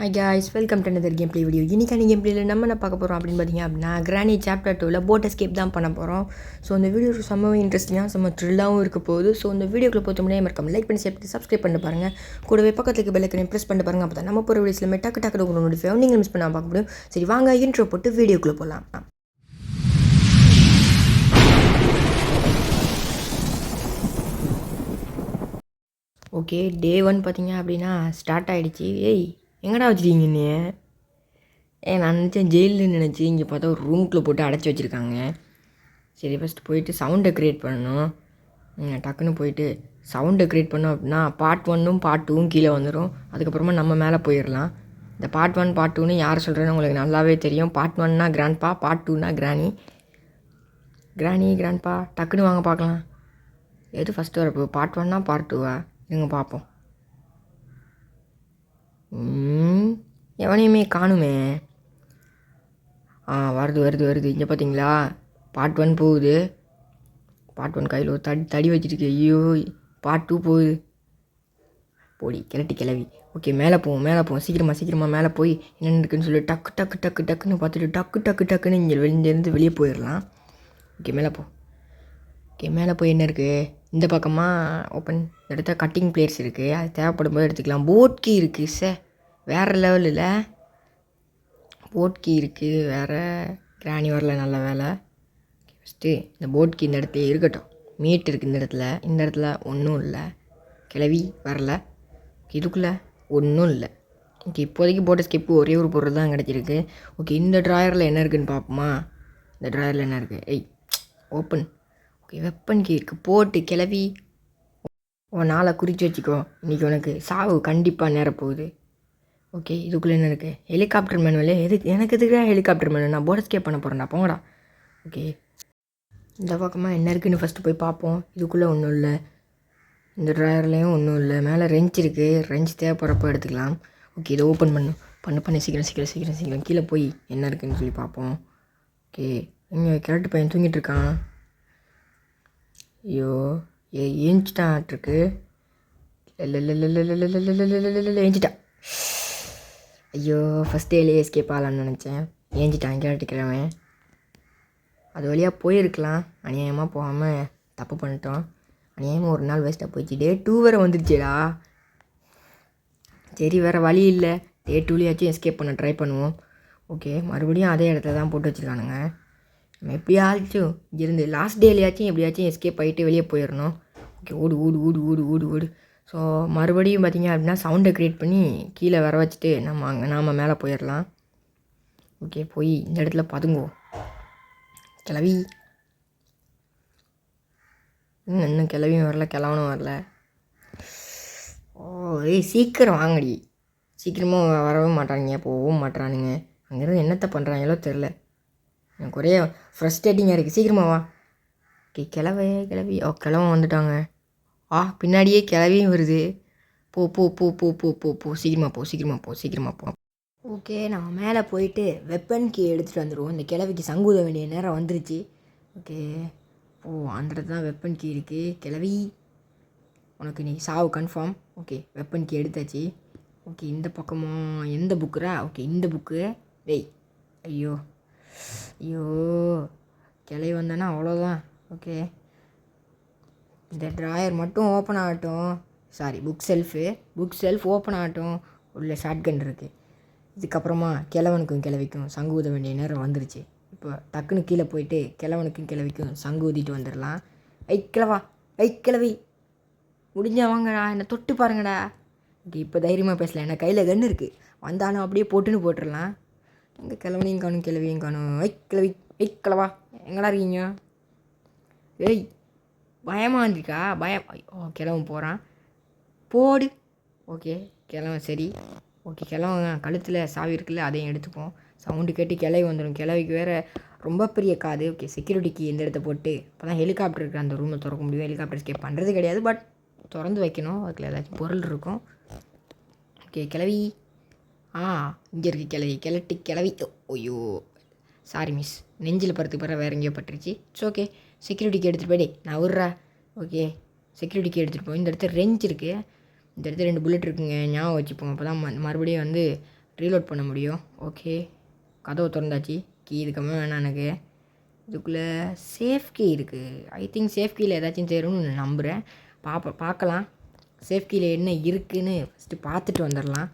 Hi guys, welcome to another game play video. இன்றைக்கான game ப்ளேயில் நம்ம என்ன பார்க்க போகிறோம் அப்படின்னு பார்த்தீங்க அப்படின்னா, கிரானி சாப்டர் 2ல் போட் எஸ்கேப் தான் பண்ண போகிறோம். ஸோ இந்த வீடியோ செம்ம இன்ட்ரெஸ்டிங்காக செம்ம த்ரில்லாகவும் இருக்க போகுது. ஸோ இந்த வீடியோக்குள்ள பொறுத்த முடியாது மறக்காம லைக் பண்ணி சேர்த்து சப்ஸ்கிரைப் பண்ணி பாருங்கள். கூடவே பக்கத்துக்கு பெல் ஐக்கனை ப்ரெஸ் பண்ணி பாருங்கள். அப்போ தான் நம்ம போகிற வீடியோஸில் டக்கு டக்கு உங்களுக்கு நோட்டிஃபை நீங்கள் மிஸ் பண்ணால் பார்க்க முடியும். சரி வாங்க இன்ட்ரோ போட்டு வீடியோக்குள்ளே போகலாம். ஓகே, டே 1 பார்த்தீங்க அப்படின்னா ஸ்டார்ட் ஆகிடுச்சு. எங்கடா வச்சுருக்கீங்க நீ? நான் நினச்சேன் ஜெயிலில் நினச்சி இங்கே பார்த்தா ஒரு ரூம்குள்ளே போட்டு அடைச்சி வச்சுருக்காங்க. சரி ஃபஸ்ட்டு போயிட்டு சவுண்டை க்ரியேட் பண்ணணும். டக்குன்னு போயிட்டு சவுண்டை க்ரியேட் பண்ணோம் அப்படின்னா பார்ட் 1ம் பார்ட் 2ம் கீழே வந்துடும். அதுக்கப்புறமா நம்ம மேலே போயிடலாம். இந்த பார்ட் 1 பார்ட் 2ன்னு யார் சொல்கிறேன்னு உங்களுக்கு நல்லாவே தெரியும். பார்ட் 1னா கிராண்ட்பா, பார்ட் 2னா கிராணி. கிராண்ட்பா டக்குன்னு வாங்க பார்க்கலாம். எது ஃபஸ்ட்டு வரப்போ பார்ட் 1னா பார்ட் 2வா? இருங்க பார்ப்போம். எவனையுமே காணுமே. வருது இங்கே பார்த்தீங்களா? பார்ட் 1 போகுது. பார்ட் 1 கையில் ஒரு தடி வச்சுருக்கு. ஐயோ, பார்ட் 2 போகுது. போடி கிளவி. ஓகே, மேலே போவோம் சீக்கிரமாக மேலே போய் என்னென்னு இருக்குன்னு சொல்லி டக்குன்னு பார்த்துட்டு டக்குன்னு இங்கேருந்து வெளியே போயிடலாம். ஓகே மேலே போய் என்ன இருக்குது இந்த பக்கமாக ஓப்பன் எடுத்தால் கட்டிங் பிளேட்ஸ் இருக்குது. அது தேவைப்படும் போது எடுத்துக்கலாம். போட் கீ இருக்குது. வேறு லெவலில் போட் கீ இருக்குது. வேறு கிராணி வரல, நல்ல வேலை. ஃபஸ்ட்டு இந்த போட் கீ இந்த இடத்துல இருக்கட்டும். மீட் இருக்குது இந்த இடத்துல ஒன்றும் இல்லை. கிளவி வரல. இதுக்குள்ளே ஒன்றும் இல்லை. ஓகே, இப்போதைக்கு போட் எஸ்கேப்பு ஒரே ஒரு பொருள் தான் கிடச்சிருக்கு. ஓகே, இந்த ட்ராயரில் என்ன இருக்குதுன்னு பார்ப்போமா? இந்த ட்ராயரில் என்ன இருக்குது? ஓப்பன். ஓகே, வெப்பன் கீ இருக்குது. போட்டு கிளவி உன் நாளை குறித்து வச்சுக்கோ. இன்றைக்கி உனக்கு சாவு கண்டிப்பாக நேரப்போகுது. ஓகே, இதுக்குள்ளே என்ன இருக்குது? ஹெலிகாப்டர் மேனுவலே. எனக்கு எதுக்குடா ஹெலிகாப்டர் மேனு? நான் போட் எஸ்கேப் பண்ண போகிறேன்டா, போங்கடா. ஓகே, இந்த பக்கமாக என்ன இருக்குதுன்னு ஃபஸ்ட்டு போய் பார்ப்போம். இதுக்குள்ளே ஒன்றும் இல்லை. இந்த ட்ராயர்லேயும் ஒன்றும் இல்லை. மேலே ரெஞ்ச் இருக்குது. ரெஞ்ச் தேவைப்படுறப்போ எடுத்துக்கலாம். ஓகே, இதை ஓப்பன் பண்ணு சீக்கிரம் கீழே போய் என்ன இருக்குதுன்னு சொல்லி பார்ப்போம். ஓகே, இங்கே கிழட்டு பையன் தூங்கிட்டு இருக்கான். ஐயோ, ஏஞ்சிட்டான்ட்ருக்கு. ஏஞ்சிட்டான். ஐயோ, ஃபஸ்ட் டேலேயே எஸ்கேப் ஆகலான்னு நினச்சேன். ஏஞ்சிட்டான் கேட்டுக்கிறவன். அது வழியாக போயிருக்கலாம். அநியாயமாக போகாமல் தப்பு பண்ணிட்டோம். அநியாயமாக ஒரு நாள் வேஸ்ட்டாக போயிடுச்சு. டே 2 வேறு வந்துருச்சுடா. சரி, வேறு வழி இல்லை. டே 2லேயாச்சும் எஸ்கேப் பண்ண ட்ரை பண்ணுவோம். ஓகே, மறுபடியும் அதே இடத்துல தான் போட்டு வச்சுருக்கானுங்க. நம்ம எப்படியாச்சும் இங்கேருந்து லாஸ்ட் டேலையாச்சும் எப்படியாச்சும் எஸ்கேப் ஆகிட்டு வெளியே போயிடணும். ஓகே, ஓடு. ஸோ மறுபடியும் பார்த்திங்க அப்படின்னா சவுண்டை க்ரியேட் பண்ணி கீழே வர வச்சுட்டு நாம் மேலே போயிடலாம். ஓகே, போய் இந்த இடத்துல பதுங்குவோம். கிளவி இன்னும் கிளவியும் வரல, கிளவனும் வரல. சீக்கிரம் வாங்கடி. சீக்கிரமாக வரவும் மாட்டானுங்க, போகவும் மாட்டானுங்க. அங்கேருந்து என்னத்தை பண்ணுறாங்களோ தெரில. எனக்கு ஒரே ஃப்ரஸ்ட்ரேட்டிங்காக இருக்குது. சீக்கிரமாக வா. ஓகே, கிளவி கிளவன் வந்துட்டாங்க. பின்னாடியே கிளவியும் வருது. போ சீக்கிரமாக போ. ஓகே, நம்ம மேலே போயிட்டு வெப்பன் கீ எடுத்துகிட்டு வந்துடுவோம். இந்த கிளவிக்கு சங்கூத வேண்டிய நேரம் வந்துருச்சு. ஓகே, அந்த இடத்துல தான் வெப்பன் கீ இருக்குது. கிளவி உனக்கு நீ சாவு கன்ஃபார்ம். ஓகே, வெப்பன் கீ எடுத்தாச்சு. ஓகே, இந்த பக்கமாக எந்த புக்குரா? ஓகே, இந்த புக்கு. ஐயோ கிளவி வந்தானா அவ்வளோதான். ஓகே, இந்த ட்ராயர் மட்டும் ஓப்பன் ஆகட்டும். புக் செல்ஃப் ஓப்பன் ஆகட்டும். உள்ள ஷாட்கன் இருக்குது. இதுக்கப்புறமா கிழவனுக்கும் கிளவிக்கும் சங்கு ஊத வேண்டிய நேரம் வந்துருச்சு. இப்போ டக்குன்னு கீழே போயிட்டு கிழவனுக்கும் கிளவிக்கும் சங்கு ஊதிட்டு வந்துடலாம். கிளவி முடிஞ்சா வாங்கடா, என்னை தொட்டு பாருங்கடா. ஓகே, இப்போ தைரியமாக பேசலாம். என்ன கையில் கன்று இருக்குது. வந்தாலும் அப்படியே போட்டுடலாம். எங்கே கிழவனையும் காணும் கிளவியும் காணும். கிளவா எங்கடா இருக்கீங்க? பயமாக இருந்திருக்கா? கிழவன் போகிறான். போடு. ஓகே, கிழவன் சரி. ஓகே, கிழவன் கழுத்தில் சாவி இருக்குல்ல, அதையும் எடுத்துப்போம். சவுண்டு கேட்டு கிளவி வந்துடும். கிளவிக்கு வேறு ரொம்ப பெரிய காது. ஓகே, செக்யூரிட்டிக்கு இந்த இடத்த போட்டு இப்போ தான் ஹெலிகாப்டர் இருக்கிற அந்த ரூமை திறக்க முடியும். ஹெலிகாப்டர் எஸ்கேப் பண்ணுறது கிடையாது, பட் திறந்து வைக்கணும். அதுக்குள்ள ஏதாச்சும் பொருள் இருக்கும். ஓகே, கிளவி இங்கே இருக்குது கிளவி. ஐயோ சாரி மிஸ், நெஞ்சில் பறத்துக்கு வேறு எங்கேயோ பட்டுருச்சு. இட்ஸ் ஓகே, செக்யூரிட்டிக்கு எடுத்துகிட்டு போய்டே நான் விட்றா. ஓகே, செக்யூரிட்டிக்கு எடுத்துகிட்டு போய் இந்த இடத்துல ரெஞ்ச் இருக்குது. இந்த இடத்துல 2 புல்லட் இருக்குங்க, ஞாபகம் வச்சுப்போம். அப்போ தான் மறுபடியும் வந்து ரீலோட் பண்ண முடியும். ஓகே, கதவை திறந்தாச்சு. கீ இதுக்கமே வேணாம் எனக்கு. இதுக்குள்ளே சேஃப் கீ இருக்குது. ஐ திங்க் சேஃப் கீயில் ஏதாச்சும் தேரும்னு நான் நம்புகிறேன். பார்க்கலாம் சேஃப் கீயில் என்ன இருக்குதுன்னு ஃபஸ்ட்டு பார்த்துட்டு வந்துடலாம்.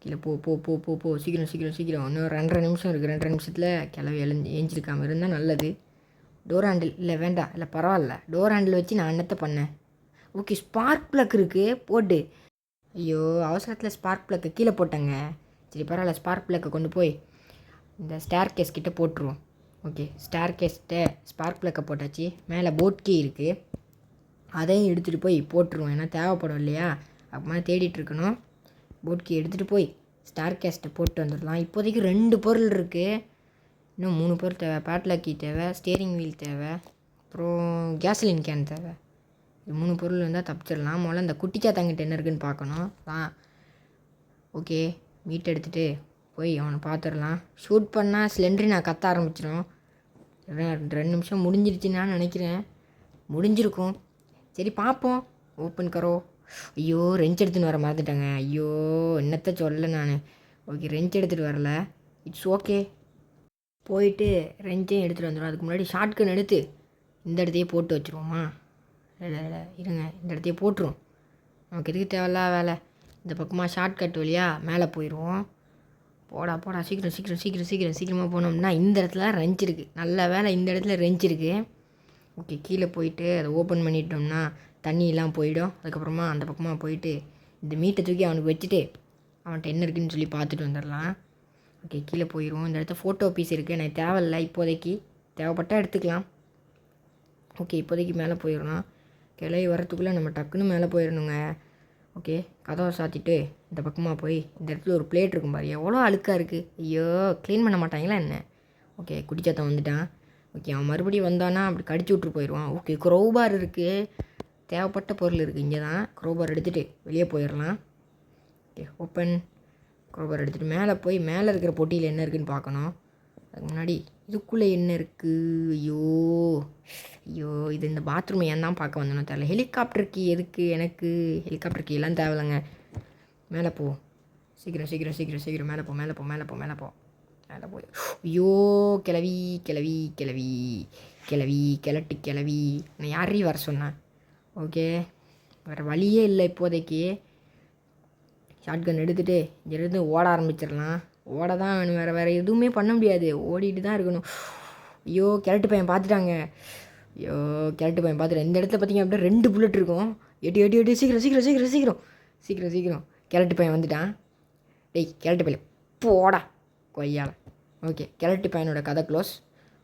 கீழே போ போ போ போ போ சீக்கிரம் சீக்கிரம் சீக்கிரம். இன்னும் 2.5 நிமிஷம் இருக்குது. 2.5 நிமிஷத்தில் கிளவி ஏஞ்சிருக்காமல் இருந்தால் நல்லது. டோர் ஹேண்டில் இல்லை வேண்டாம், இல்லை பரவாயில்ல. டோர் ஹேண்டில் வச்சு நான் என்னத்தை பண்ணேன். ஓகே, ஸ்பார்க் ப்ளக் இருக்குது, போட்டு. ஐயோ, அவசரத்தில் ஸ்பார்க் ப்ளக்கை கீழே போட்டேங்க. சரி பரவாயில்ல, ஸ்பார்க் ப்ளக்கை கொண்டு போய் இந்த ஸ்டேர் கேஸ் கிட்டே போட்டுருவோம். ஓகே, ஸ்டேர் கேஸ்கிட்ட ஸ்பார்க் ப்ளக்கை போட்டாச்சு. மேலே போட் கீ இருக்குது, அதையும் எடுத்துகிட்டு போய் போட்டுருவோம். ஏன்னா தேவைப்படும் இல்லையா, அப்புறமா தேடிட்டுருக்கணும். போட் கீ எடுத்துகிட்டு போய் ஸ்டார் கேஸ்ட்டை போட்டு வந்துடலாம். இப்போதைக்கு 2 பொருள் இருக்குது. இன்னும் 3 பொருள் தேவை. பேட்லாக் கீ தேவை, ஸ்டியரிங் வீல் தேவை, அப்புறம் கேஸ்லின் கேன் தேவை. இது 3 பொருள் இருந்தால் தப்பிச்சிடலாம். முதல்ல இந்த குட்டிச்சாத்தாங்கிட்ட என்ன இருக்குதுன்னு பார்க்கணும். ஓகே, மீட் எடுத்துகிட்டு போய் அவனை பார்த்துடலாம். ஷூட் பண்ணால் சிலிண்டரி நான் கத்த ஆரம்பிச்சிடும். 2 நிமிஷம் முடிஞ்சிருச்சுன்னு நினைக்கிறேன். முடிஞ்சிருக்கும். சரி பார்ப்போம். ஓப்பன் கரோ. ஐயோ, ரெஞ்ச் எடுத்துன்னு வர மறந்துட்டேங்க. ஐயோ, என்னத்தை சொல்ல நான். ஓகே, ரெஞ்ச் எடுத்துகிட்டு வரல. It's okay. போயிட்டு ரெஞ்சையும் எடுத்துகிட்டு வந்துடும். அதுக்கு முன்னாடி ஷார்ட்கன் எடுத்து இந்த இடத்தையே போட்டு வச்சுருவோமா? இல்லை இருங்க, இந்த இடத்தையே போட்டுருவோம். நமக்கு எதுக்கு தேவையில்ல வேலை. இந்த பக்கமாக ஷார்ட்கட் வழியாக மேலே போயிடுவோம். போடா சீக்கிரம் சீக்கிரம் சீக்கிரம் சீக்கிரம் சீக்கிரமாக போனோம்னா இந்த இடத்துல ரெஞ்ச் இருக்குது. நல்ல வேலை, இந்த இடத்துல ரெஞ்ச் இருக்குது. ஓகே, கீழே போயிட்டு அதை ஓப்பன் பண்ணிட்டோம்னா தண்ணியெல்லாம் போயிடும். அதுக்கப்புறமா அந்த பக்கமாக போயிட்டு இந்த மீட்டை தூக்கி அவனுக்கு வச்சுட்டு அவன்கிட்ட என்ன இருக்குதுன்னு சொல்லி பார்த்துட்டு வந்துடலாம். ஓகே, கீழே போயிடுவோம். இந்த இடத்துல ஃபோட்டோ பீஸ் இருக்குது, எனக்கு தேவையில்லை இப்போதைக்கு. தேவைப்பட்டால் எடுத்துக்கலாம். ஓகே, இப்போதைக்கு மேலே போயிடணும். கிளவி வரத்துக்குள்ளே நம்ம டக்குன்னு மேலே போயிடணுங்க. ஓகே, கதவை சாத்திட்டு இந்த பக்கமாக போய் இந்த இடத்துல ஒரு பிளேட் இருக்கும் பாரு, எவ்வளோ அழுக்காக இருக்குது. ஐயோ, க்ளீன் பண்ண மாட்டாங்களா என்ன? ஓகே, குடிச்சாத்தான் வந்துட்டான். ஓகே, அவன் மறுபடியும் வந்தானா அப்படி கடிச்சு விட்ரு போயிடுவான். ஓகே, க்ரோபார் இருக்குது, தேவைப்பட்ட பொருள் இருக்குது. இங்கே தான் க்ரோபார் எடுத்துகிட்டு வெளியே போயிடலாம். Okay, open. க்ரோபார் எடுத்துகிட்டு மேலே போய் மேலே இருக்கிற பொட்டியில் என்ன இருக்குதுன்னு பார்க்கணும். அதுக்கு முன்னாடி இதுக்குள்ளே என்ன இருக்குது? ஐயோ, இது இந்த பாத்ரூம் ஏன் தான் பார்க்க வந்தோன்னு தெரியல. ஹெலிகாப்டர் கீ எதுக்கு எனக்கு? ஹெலிகாப்டர் கீ எல்லாம் தேவையில்லைங்க. மேலே போ, சீக்கிரம் சீக்கிரம் சீக்கிரம் சீக்கிரம் மேலே போ மேலே போ மேலே போ மேலே போ மேலே போய். ஐயோ, கிளவி கிளவி கிளவி கிளவி கிளட்டு கிளவி, நான் யாரையும் வர சொன்னேன். ஓகே, வேறு வழியே இல்லை இப்போதைக்கு. ஷார்ட்கன் எடுத்துகிட்டு இங்கேருந்து ஓட ஆரம்பிச்சிடலாம். ஓட தான் வேணும், வேறு எதுவுமே பண்ண முடியாது, ஓடிட்டு தான் இருக்கணும். ஐயோ, கிழட்டு பையன் பார்த்துட்டாங்க. ஐயோ, கிழட்டு பையன் பார்த்துட்டேன். இந்த இடத்துல பார்த்திங்க அப்படின்னா 2 புல்லட் இருக்கும். எட்டி சீக்கிரம் சீக்கிரம் சீக்கிரம் சீக்கிரம் சீக்கிரம் சீக்கிரம். கிழட்டு பையன் வந்துட்டான். டேய் கிழட்டு பையன் போடா கொய்யால. ஓகே, கிழட்டு பையனோட கதை க்ளோஸ்.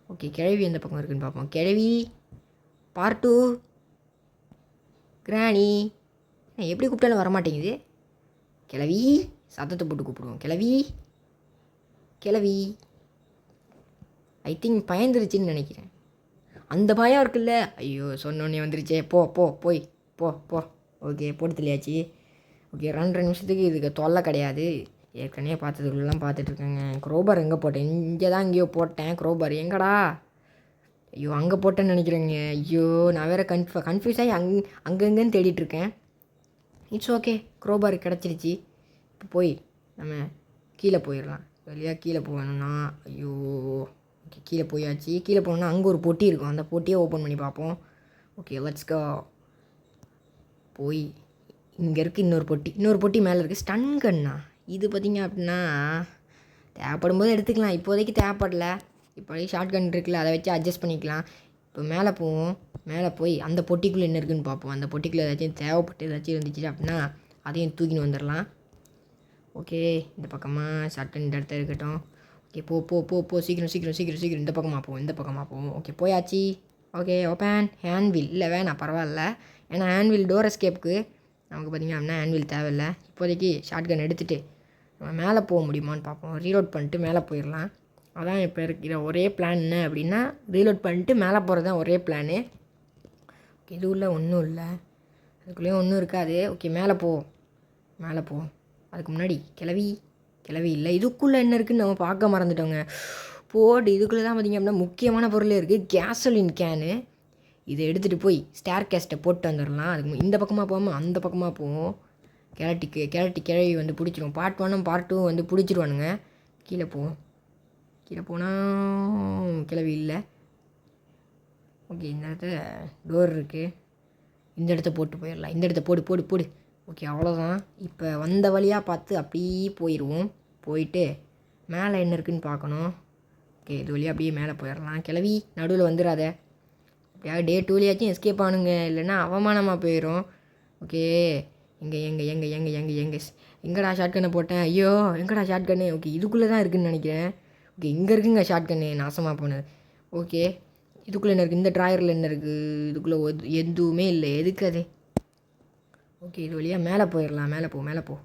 ஓகே, கிழவி எந்த பக்கம் இருக்குதுன்னு பார்ப்போம். கிழவி பார்ட் 2. கிராணி எப்படி கூப்பிட்டாலும் வரமாட்டேங்குது. கிளவி சத்தத்தை போட்டு கூப்பிடுவோம். கிளவி கிளவி. ஐ திங்க் பயந்துருச்சுன்னு நினைக்கிறேன். அந்த பயம் இருக்குல்ல. ஐயோ, சொன்னோன்னே வந்துருச்சே. போ போ போய் போ போ. ஓகே, போட்டு தெரியாச்சு. ஓகே, 2.5 நிமிஷத்துக்கு இதுக்கு தொல்லை கிடையாது. ஏற்கனவே பார்த்ததுக்குள்ளெல்லாம் பார்த்துட்ருக்கேங்க. க்ரோபார் எங்கே போட்டேன்? இங்கே தான் எங்கேயோ போட்டேன். க்ரோபார் எங்கடா? ஐயோ, அங்கே போட்டேன்னு நினைக்கிறேங்க. ஐயோ, நான் வேறு கன்ஃபியூஸ் ஆகி அங்கங்கன்னு தேடிட்டுருக்கேன். இட்ஸ் ஓகே, க்ரோபார் கிடச்சிருச்சு. இப்போ போய் நம்ம கீழே போயிடலாம். வெளியாக கீழே போகணுன்னா ஐயோ. ஓகே, கீழே போயாச்சு. கீழே போனோன்னா அங்கே ஒரு பொட்டி இருக்கும், அந்த பொட்டியை ஓப்பன் பண்ணி பார்ப்போம். Okay, let's go. போய் இங்கே இருக்குது இன்னொரு பொட்டி மேலே இருக்குது. ஸ்டன் கன்னா இது பார்த்திங்க அப்படின்னா தேவைப்படும் போது எடுத்துக்கலாம். இப்போதைக்கு தேவைப்படல. இப்போதைக்கு ஷார்ட் கன் இருக்குல்ல, அதை வச்சு அட்ஜஸ்ட் பண்ணிக்கலாம். இப்போ மேலே போவோம். மேலே போய் அந்த பொட்டிக்குள்ளே என்ன இருக்குதுன்னு பார்ப்போம். அந்த பொட்டிக்குள்ளே ஏதாச்சும் தேவைப்பட்டு ஏதாச்சும் இருந்துச்சு அப்படின்னா அதையும் தூக்கின்னு வந்துடலாம். ஓகே, இந்த பக்கமாக சட்டன் இந்த இடத்துல இருக்கட்டும். ஓகே, போ போ போ போ சீக்கிரம் சீக்கிரம் சீக்கிரம் சீக்கிரம் இந்த பக்கமாக போவோம். ஓகே, போயாச்சு. Okay, open. ஹேண்ட்வில் இல்லை வேணாம், பரவாயில்ல. ஏன்னா ஹேண்ட்வில் டோர் எஸ்கேப்புக்கு நமக்கு பார்த்திங்க அப்படின்னா ஹேண்ட்வில் தேவையில்லை. இப்போதைக்கு ஷார்ட் கன் எடுத்துகிட்டு நம்ம மேலே போக முடியுமான்னு பார்ப்போம். ரீலோட் பண்ணிட்டு மேலே போயிடலாம். அதான் இப்போ இருக்கிற ஒரே பிளான் என்ன அப்படின்னா, ரீலோட் பண்ணிட்டு மேலே போகிறது தான் ஒரே பிளானு. இது உள்ள ஒன்றும் இல்லை, அதுக்குள்ளேயும் ஒன்றும் இருக்காது. ஓகே, மேலே போ. அதுக்கு முன்னாடி கிளவி இல்லை, இதுக்குள்ளே என்ன இருக்குதுன்னு நம்ம பார்க்க மறந்துட்டோங்க. போட்டு இதுக்குள்ளே தான் பார்த்திங்க அப்படின்னா முக்கியமான பொருளே இருக்குது, கேசோலின் கேனு. இதை எடுத்துகிட்டு போய் ஸ்டேர் கேஸ்ட்டை போட்டு வந்துடலாம். அதுக்கு இந்த பக்கமாக போகாமல் அந்த பக்கமாக போவோம். கிளட்டி கிளவி வந்து பிடிச்சிரும். பார்ட் 1 பார்ட் 2 வந்து பிடிச்சிருவானுங்க. கீழே போவோம். கீழே போனால் கிளவி இல்லை. ஓகே, இந்த இடத்துல டோர் இருக்குது. இந்த இடத்த போட்டு போயிடலாம். இந்த இடத்த போடு போடு போடு. ஓகே, அவ்வளோதான். இப்போ வந்த வழியாக பார்த்து அப்படியே போயிடுவோம். போயிட்டு மேலே என்ன இருக்குதுன்னு பார்க்கணும். ஓகே, இது வழியாக அப்படியே மேலே போயிடலாம். கிளவி நடுவில் வந்துடாத. அப்படியே டே 2லேயாச்சும் எஸ்கேப் ஆனுங்க, இல்லைன்னா அவமானமாக போயிடும். ஓகே, எங்கடா ஷார்ட் கண்ணை போட்டேன்? ஐயோ, எங்கடா ஷார்ட் கண்ணு? ஓகே, இதுக்குள்ளே தான் இருக்குதுன்னு நினைக்கிறேன். ஓகே, இங்கே இருக்குங்க ஷார்ட் கண்ணு, நாசமாக போனது. ஓகே, இதுக்குள்ளே என்ன இருக்குது? இந்த ட்ராயரில் என்ன இருக்குது? இதுக்குள்ளே எதுவுமே இல்லை. எதுக்கு அது? ஓகே, இது வழியாக மேலே போயிடலாம். மேலே போ.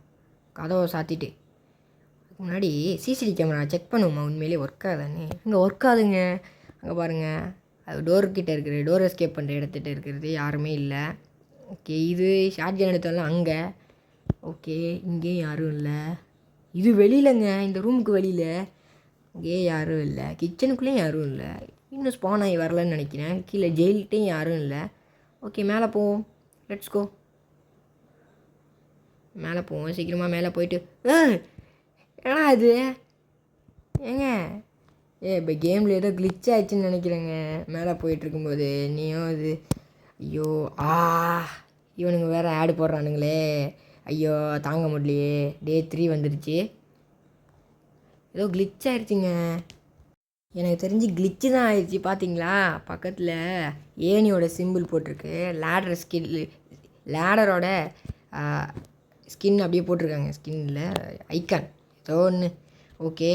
கதவை சாத்திட்டு முன்னாடி சிசிடிவி கேமரா செக் பண்ணுவோமா உண்மையிலே ஒர்க் ஆகுதானே? இங்கே ஒர்க் ஆகுதுங்க. அங்கே பாருங்கள், அது டோர்கிட்ட இருக்கிற டோர் எஸ்கேப் பண்ணுற இடத்துகிட்ட இருக்கிறது யாருமே இல்லை. ஓகே, இது ஷார்ட்கன் எடுத்தாலும் அங்கே. ஓகே, இங்கேயும் யாரும் இல்லை. இது வெளியிலங்க, இந்த ரூமுக்கு வெளியில். இங்கே யாரும் இல்லை. கிச்சனுக்குள்ளேயும் யாரும் இல்லை. இன்னும் ஸ்பான் ஆகி வரலன்னு நினைக்கிறேன். கீழே ஜெயில்கிட்டையும் யாரும் இல்லை. ஓகே, மேலே போவோம். Let's go. மேலே போவோம். சீக்கிரமாக மேலே போயிட்டு ஏன்னா அது ஏங்க இப்போ கேமில் ஏதோ கிளிச் ஆயிடுச்சுன்னு நினைக்கிறேங்க. மேலே போயிட்டுருக்கும்போது நீயும் அது ஐயோ இவனுங்க வேறு ஆடு போடுறானுங்களே. ஐயோ, தாங்க முடியலையே. டே 3 வந்துடுச்சு. ஏதோ கிளிச் ஆயிடுச்சுங்க. எனக்கு தெரிஞ்சு கிளிச்சு தான் ஆயிடுச்சு. பார்த்தீங்களா, பக்கத்தில் ஏனியோட சிம்பிள் போட்டிருக்கு. லேடரோட ஸ்கின் அப்படியே போட்டிருக்காங்க. ஸ்கின்னில் ஐக்கான் ஏதோ ஒன்று. ஓகே,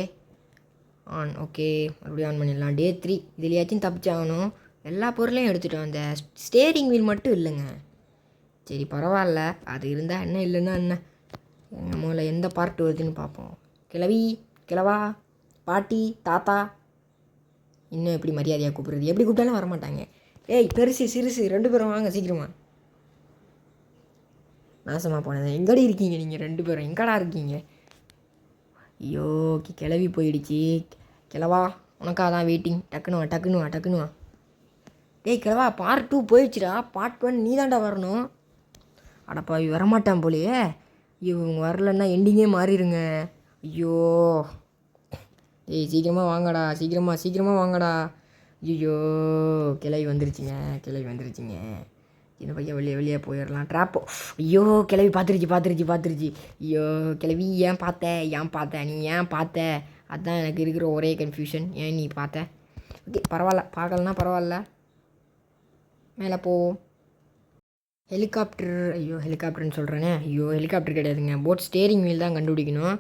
ஓகே, மறுபடியும் ஆன் பண்ணிடலாம். டே 3 இதுலையாச்சும் தப்பிச்சாகணும். எல்லா பொருளையும் எடுத்துட்டோம். அந்த ஸ்டேரிங் வீல் மட்டும் இல்லைங்க. சரி, பரவாயில்ல. அது இருந்தால் என்ன, இல்லைன்னா என்ன. எங்கள் மூளை எந்த பார்ட் வருதுன்னு பார்ப்போம். கிழவா, பாட்டி, தாத்தா, இன்னும் எப்படி மரியாதையாக கூப்பிட்றது? எப்படி கூப்பிட்டாலும் வரமாட்டாங்க. ஏய், பெருசு சிறுசு 2 பேரும் வாங்க சீக்கிரமா. நாசமாக போனது. எங்கடி இருக்கீங்க நீங்கள் 2 பேரும்? எங்கடா இருக்கீங்க? ஐயோ, கிளவி போயிடுச்சு. கிழவா, உனக்காக தான் வெயிட்டிங். டக்குன்னு வா. டேய் கிழவா, பார்ட் 2 போயிடுச்சுடா. பார்ட் 1 நீ தான்டா வரணும். அடப்பா, வரமாட்டான் போலையே. ஐயோ, இவங்க வரலன்னா எண்டிங்கே மாறிடுங்க. ஐயோ, ஏய் சீக்கிரமாக வாங்கடா. ஐயோ, கிளவி வந்துருச்சுங்க. இந்த பையன் வெளியே போயிடலாம். ட்ராப்போ. ஐயோ, கிளவி பார்த்துருச்சு. ஐயோ, கிளவி ஏன் பார்த்த? நீ ஏன் பார்த்த? அதுதான் எனக்கு இருக்கிற ஒரே கன்ஃபியூஷன். ஏன் நீ பார்த்த? ஓகே, பரவாயில்ல, பார்க்கலன்னா பரவாயில்ல. மேலே போவோம். ஹெலிகாப்டர்னு சொல்கிறேனே. ஹெலிகாப்டர் கிடையாதுங்க. போட் ஸ்டேரிங் வீல் தான் கண்டுபிடிக்கணும்.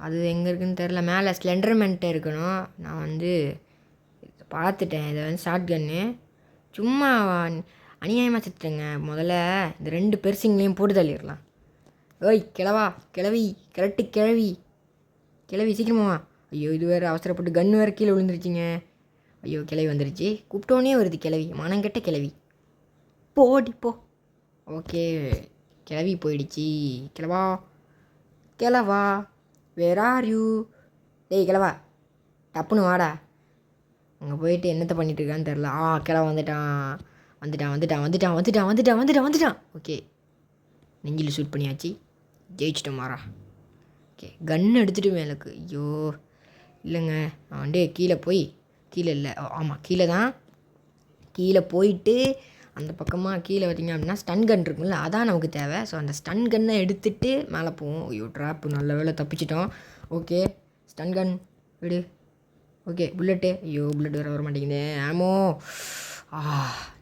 அது எங்கே இருக்குதுன்னு தெரில. மேலே ஸ்லெண்டர்மென்ட்டே இருக்கணும். நான் வந்து பார்த்துட்டேன். இதை வந்து ஷார்ட் கன்னு சும்மா அநியாயமாக செத்துட்டேங்க. முதல்ல இந்த 2 பெருசிங்களையும் போட்டு தள்ளிடலாம். ஓய் கிளவி சீக்கிரமா. ஐயோ, இது வேறு அவசரப்பட்டு கன்று வேறு கீழே விழுந்துருச்சிங்க. ஐயோ, கிளவி வந்துருச்சு. கூப்பிட்டோன்னே வருது கிளவி. மனங்கெட்ட கிளவி. போ. ஓகே, கிளவி போயிடுச்சு. கிளவா வேர் ஆர் யூ? டேய் கிளவா, டப்புன்னு வாடா. அங்கே போயிட்டு என்னத்தை பண்ணிட்டு இருக்கான்னு தெரில. கிளவ வந்துட்டான். ஓகே, நெஞ்சில் ஷூட் பண்ணியாச்சு. ஜெயிச்சிட்டோம் மாறா. ஓகே, கன் எடுத்துகிட்டு மேலுக்கு. ஐயோ இல்லைங்க, நான் கீழே இல்லை. ஆமாம், கீழே தான். கீழே போயிட்டு அந்த பக்கமாக கீழே பார்த்திங்க அப்படின்னா ஸ்டன் கன் இருக்குல்ல, அதான் நமக்கு தேவை. ஸோ அந்த ஸ்டன் கன்னை எடுத்துகிட்டு மேலே போவோம். ஐயோ, ட்ராப்பு நல்ல வேலை தப்பிச்சிட்டோம். ஓகே, ஸ்டன் கன் விடு. Okay, bullet. ஐயோ, புல்லட் வர மாட்டேங்குது. ஆமோ.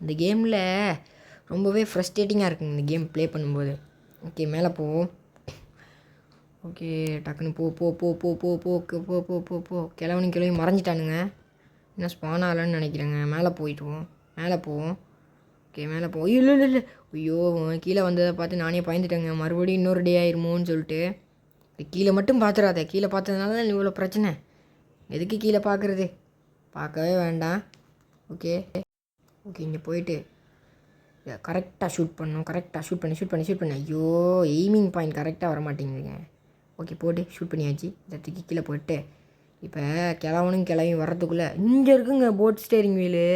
இந்த கேமில் ரொம்பவே ஃப்ரஸ்ட்ரேட்டிங்காக இருக்குங்க இந்த கேம் ப்ளே பண்ணும்போது. ஓகே, மேலே போவோம். ஓகே, டக்குன்னு போ. கிழவனையும் மறைஞ்சிட்டானுங்க. இன்னும் ஸ்பான் ஆகலன்னு நினைக்கிறேங்க. மேலே போவோம். ஓகே, மேலே போவோம். இல்லை. ஐயோ, கீழே வந்ததை பார்த்து நானே பயந்துட்டேங்க. மறுபடியும் இன்னொரு டே ஆயிருமோன்னு சொல்லிட்டு. கீழே மட்டும் பார்த்துடாத. கீழே பார்த்ததுனால தான் இவ்வளோ பிரச்சனை. எதுக்கு கீழே பார்க்குறது? பார்க்கவே வேண்டாம். ஓகே, இங்கே போயிட்டு கரெக்டாக ஷூட் பண்ணி. ஐயோ, எய்மிங் பாயிண்ட் கரெக்டாக வர மாட்டேங்குதுங்க. ஓகே, போட்டு ஷூட் பண்ணியாச்சு. இந்த தூக்கி கீழே போட்டு இப்போ கிளவியும் வர்றதுக்குள்ளே இங்கே இருக்குங்க போட் ஸ்டேரிங் வீலு.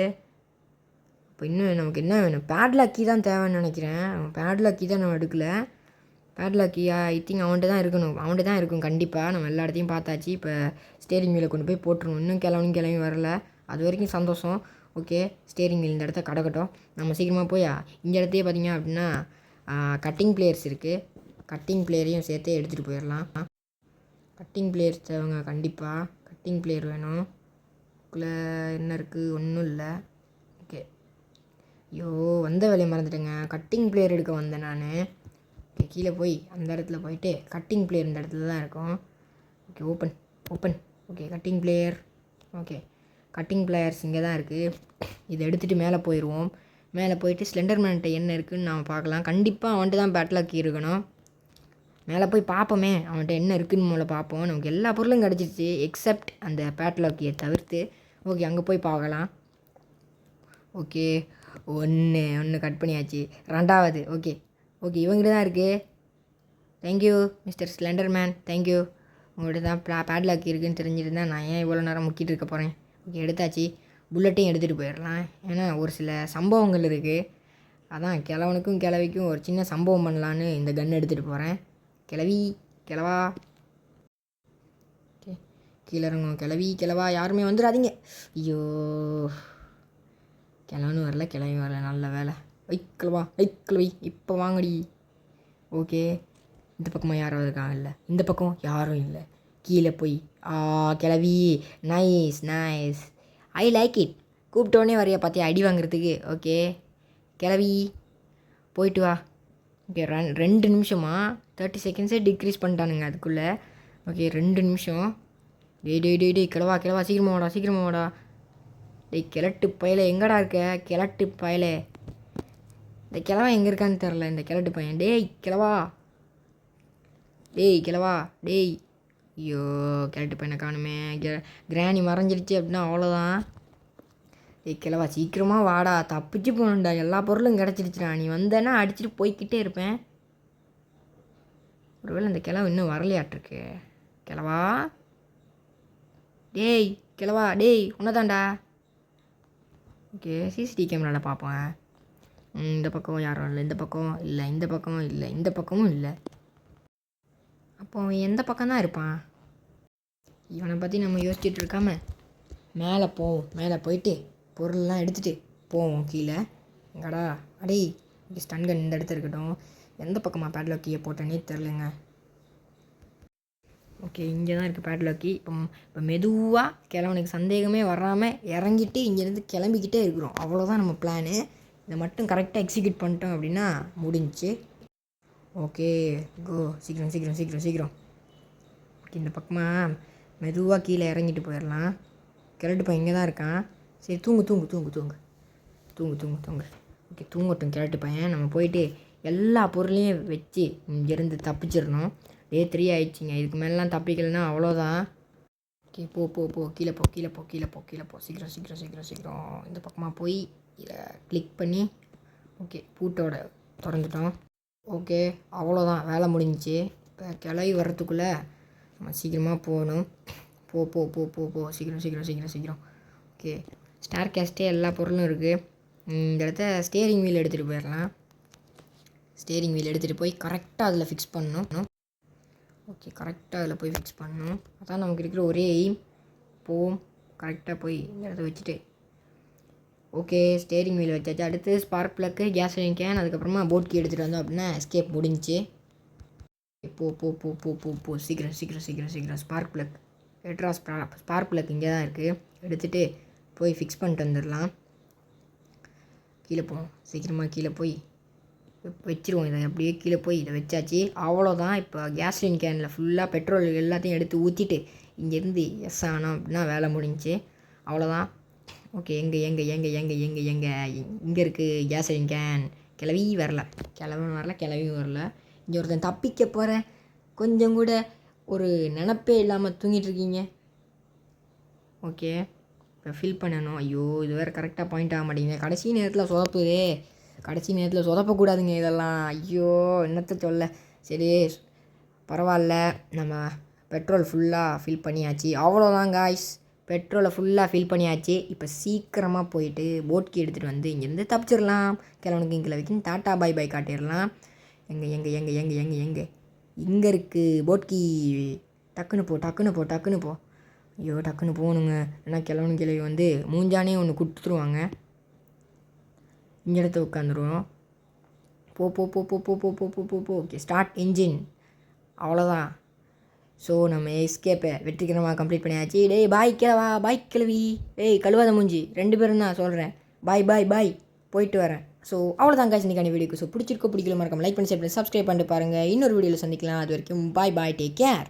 இப்போ இன்னும் நமக்கு என்ன வேணும்? பேட்லாக்கி தான் தேவைன்னு நினைக்கிறேன். பேட்லாக்கி தான் நம்ம எடுக்கலை. பேட்லாக்கியா ஐ திங்க் அவன்கிட்ட தான் இருக்கும் கண்டிப்பாக. நம்ம எல்லா இடத்தையும் பார்த்தாச்சு. இப்போ ஸ்டேரிங் வீலை கொண்டு போய் போட்டுருணும். இன்னும் கிளம்பி வரல. அது வரைக்கும் சந்தோஷம். ஓகே, ஸ்டேரிங் வீல் இந்த இடத்த கடக்கட்டும். நம்ம சீக்கிரமாக போய் இந்த இடத்தையே பார்த்திங்க அப்படின்னா கட்டிங் பிளேயர்ஸ் இருக்குது. கட்டிங் பிளேயரையும் சேர்த்தே எடுத்துகிட்டு போயிடலாம். கட்டிங் பிளேயர்ஸ் தேவைங்க கண்டிப்பாக. கட்டிங் பிளேயர் வேணும். இதுக்குள்ளே என்ன இருக்குது? ஒன்றும் இல்லை. ஓகே, ஐயோ வந்த வேலையை மறந்துட்டேங்க. கட்டிங் பிளேயர் எடுக்க வந்தேன் நான். ஓகே, கீழே போய் அந்த இடத்துல போயிட்டு கட்டிங் பிளேயர் இந்த இடத்துல தான் இருக்கும். Okay, open. Okay, cutting plier. Okay, cutting players இங்கே தான் இருக்குது. இதை எடுத்துகிட்டு மேலே போயிடுவோம். மேலே போயிட்டு ஸ்லெண்டர்மேன்ட்ட என்ன இருக்குதுன்னு நாம் பார்க்கலாம். கண்டிப்பாக அவன்கிட்ட தான் பேட்லாக் இருக்கணும். மேலே போய் பார்ப்போமே அவன்கிட்ட என்ன இருக்குதுன்னு மூலம் பார்ப்போம். நமக்கு எல்லா பொருளும் கிடச்சிருச்சு எக்ஸப்ட் அந்த பேட்லாக்கியை தவிர்த்து. ஓகே, அங்கே போய் பார்க்கலாம். ஓகே, ஒன்று கட் பண்ணியாச்சு. ரெண்டாவது ஓகே இவங்ககிட்ட தான் இருக்குது. Thank you mister Slenderman, thank you. உங்கள்கிட்ட தான் பேட்லாக் இருக்குதுன்னு தெரிஞ்சிருந்தேன் நான் ஏன் இவ்வளோ நேரம் முக்கிட்டு இருக்க போகிறேன். ஓகே, எடுத்தாச்சு. புல்லட்டையும் எடுத்துகிட்டு போயிடலாம். ஏன்னா ஒரு சில சம்பவங்கள் இருக்குது. அதான் கிழவனுக்கும் கிழவிக்கும் ஒரு சின்ன சம்பவம் பண்ணலான்னு இந்த கன் எடுத்துகிட்டு போகிறேன். கிழவா ஓகே, கீழே இறங்கும். கிழவா யாருமே வந்துடாதீங்க. ஐயோ, கிழவனும் வரல கிழவியும் வரல. நல்ல வேலை. கிழவி இப்போ வாங்கடி. ஓகே, இந்த பக்கமாக யாராவது இருக்காங்க? இல்லை, இந்த பக்கம் யாரும் இல்லை. கீழே போய் கிழவி. Nice I like it. கூப்பிட்டோடனே வரையா பார்த்தியா அடி வாங்குறதுக்கு. ஓகே கிழவி போயிட்டு வா. ஓகே, 2 நிமிஷமா 30 செகண்ட்ஸே டிக்ரீஸ் பண்ணிட்டானுங்க அதுக்குள்ளே. ஓகே, 2 நிமிஷம். டேய் கிழவா சீக்கிரமா வாடா. டேய் கிழட்டு பயலே எங்கடா இருக்க? கிழட்டு பயலே, இந்த கிழவா எங்கே இருக்கான்னு தெரில. இந்த கிழட்டு பையன். டேய் கிழவா. ஐயோ, கிழட்டு பையனை காணுமே. கிராணி மறைஞ்சிடுச்சு அப்படின்னா அவ்வளோதான். டேய் கிழவா சீக்கிரமாக வாடா, தப்பிச்சு போகணுண்டா. எல்லா பொருளும் கிடச்சிருச்சுடா. நீ வந்தேன்னா அடிச்சுட்டு போய்கிட்டே இருப்பேன். ஒருவேளை இந்த கிழவன் இன்னும் வரலையாட்டிருக்கு. கிழவா டேய் உன்னதாண்டா. ஓகே, சிசிடிவி கேமராவில் பார்ப்பேன். இந்த பக்கம் யாரும் இல்லை. இந்த பக்கம் இல்லை. இந்த பக்கமும் இல்லை. அப்போ அவன் எந்த பக்கம் தான் இருப்பான்? இவனை பற்றி நம்ம யோசிச்சுட்டு இருக்காம மேலே போயிட்டு பொருள்லாம் எடுத்துகிட்டு போவோம் கீழே. எங்கடா அடே ஸ்டன் கன் இந்த இடத்துல இருக்கட்டும். எந்த பக்கமாக பேட்லாக்கியை போட்டேன்னே தெரிலங்க. ஓகே, இங்கே தான் இருக்குது பேட்லாக்கி. இப்போ மெதுவாக கிழவனுக்கு சந்தேகமே வராமல் இறங்கிட்டு இங்கேருந்து கிளம்பிக்கிட்டே இருக்கிறோம். அவ்வளோதான் நம்ம பிளானு. இதை மட்டும் கரெக்டாக எக்ஸிக்யூட் பண்ணிட்டோம் அப்படின்னா முடிஞ்சிச்சு. ஓகே கோ. சீக்கிரம். ஓகே, இந்த பக்கமாக மெதுவாக கீழே இறங்கிட்டு போயிடலாம். கிழட்டு பையன் இங்கே தான் இருக்கான். சரி தூங்கு. ஓகே, தூங்கட்டும் கிழட்டு பையன். நம்ம போயிட்டு எல்லா பொருளையும் வச்சு இங்கேருந்து தப்பிச்சிடணும். டே 3 ஆயிடுச்சிங்க. இதுக்கு மேலாம் தப்பிக்கலைன்னா அவ்வளோதான். ஓகே, போ கீழே போ. சீக்கிரம். இந்த பக்கமாக போய் இதை கிளிக் பண்ணி ஓகே பூட்டோட திறந்துட்டோம். ஓகே, அவ்வளோதான், வேலை முடிஞ்சிச்சு. இப்போ கிளவி வர்றதுக்குள்ளே நம்ம சீக்கிரமாக போகணும். போ சீக்கிரம். ஓகே, ஸ்டார் கேஸ்ட்டே எல்லா பொருளும் இருக்குது. இந்த இடத்த ஸ்டேரிங் வீல் எடுத்துகிட்டு போயிடலாம். ஸ்டேரிங் வீல் எடுத்துகிட்டு போய் கரெக்டாக அதில் ஃபிக்ஸ் பண்ணணும். ஓகே, கரெக்டாக அதில் போய் ஃபிக்ஸ் பண்ணணும். அதான் நமக்கு இருக்கிற ஒரே எய்ம். போவோம், கரெக்டாக போய் இந்த இடத்த வச்சுட்டு. ஓகே, ஸ்டேரிங் வீல் வச்சாச்சு. அடுத்து ஸ்பார்க் ப்ளக்கு, கேஸ்லின் கேன், அதுக்கப்புறமா போட் கீ எடுத்துகிட்டு வந்தோம் அப்படின்னா எஸ்கேப் முடிஞ்சிச்சு. போ சீக்கிரம். ஸ்பார்க் ப்ளக் எட்ரா. ஸ்பார்க் ப்ளக் இங்கே தான் இருக்குது. எடுத்துகிட்டு போய் ஃபிக்ஸ் பண்ணிட்டு வந்துடலாம். கீழே போவோம். சீக்கிரமாக கீழே போய் வச்சுருவோம். இதை அப்படியே கீழே போய் இதை வச்சாச்சு. அவ்வளோதான். இப்போ கேஸ்லின் கேனில் ஃபுல்லாக பெட்ரோல் எல்லாத்தையும் எடுத்து ஊற்றிட்டு இங்கேருந்து எஸ் ஆனோம் அப்படின்னா வேலை முடிஞ்சிச்சு. அவ்வளோதான். ஓகே, எங்கே இங்கே இருக்குது கேஸ்லின் கேன். கிளவியும் வரல. இங்கே ஒருத்தன் தப்பிக்க போகிறேன். கொஞ்சம் கூட ஒரு நினப்பே இல்லாமல் தூங்கிட்டு இருக்கீங்க. ஓகே, இப்போ ஃபில் பண்ணணும். ஐயோ, இது வேறு கரெக்டாக பாயிண்ட் ஆக மாட்டேங்குது. கடைசி நேரத்தில் சொதப்பக்கூடாதுங்க இதெல்லாம். ஐயோ, என்னத்தை சொல்ல. சரி பரவாயில்ல, நம்ம பெட்ரோல் ஃபுல்லாக ஃபில் பண்ணியாச்சு. அவ்வளோதான் காய்ஸ், பெட்ரோலை ஃபுல்லாக ஃபில் பண்ணியாச்சு. இப்போ சீக்கிரமாக போயிட்டு போட் கீ எடுத்துகிட்டு வந்து இங்கேருந்து தப்பிச்சிடலாம். கிழவனுக்கும் கிழவிக்கும் டாட்டா பாய் காட்டிடலாம். எங்கே எங்கே எங்கே எங்கே எங்கே எங்கே இங்கே இருக்குது போட்கி. டக்குன்னு போ. ஐயோ டக்குன்னு போகணுங்க, ஏன்னா கிழவி வந்து மூஞ்சானே ஒன்று கொடுத்துருவாங்க. இந்த இடத்த உட்காந்துருவோம். போ போ போ போ போ போ போ போ போ போ ஓகே ஸ்டார்ட் இன்ஜின். அவ்வளோதான். ஸோ நம்ம எஸ்கேப்பை வெற்றிகரமாக கம்ப்ளீட் பண்ணியாச்சு. டேய் பாய் கிழவா, பாய் கிழவி, டேய் கழுவாத மூஞ்சி, 2 பேரும் தான் சொல்கிறேன். பாய் போயிட்டு வரேன். ஸோ அவ்வளோதான் காய்ச்சி இன்றைக்கான வீடியோக்கு. ஸோ பிடிச்சிருக்கோ பிடிக்கல மறக்காம லைக் பண்ணி ஷேர் பண்ணி சப்ஸ்கிரைப் பண்ணிட்டு பாருங்கள். இன்னொரு வீடியோவில் சந்திக்கலாம். அது வரைக்கும் பாய் டேக் கேர்.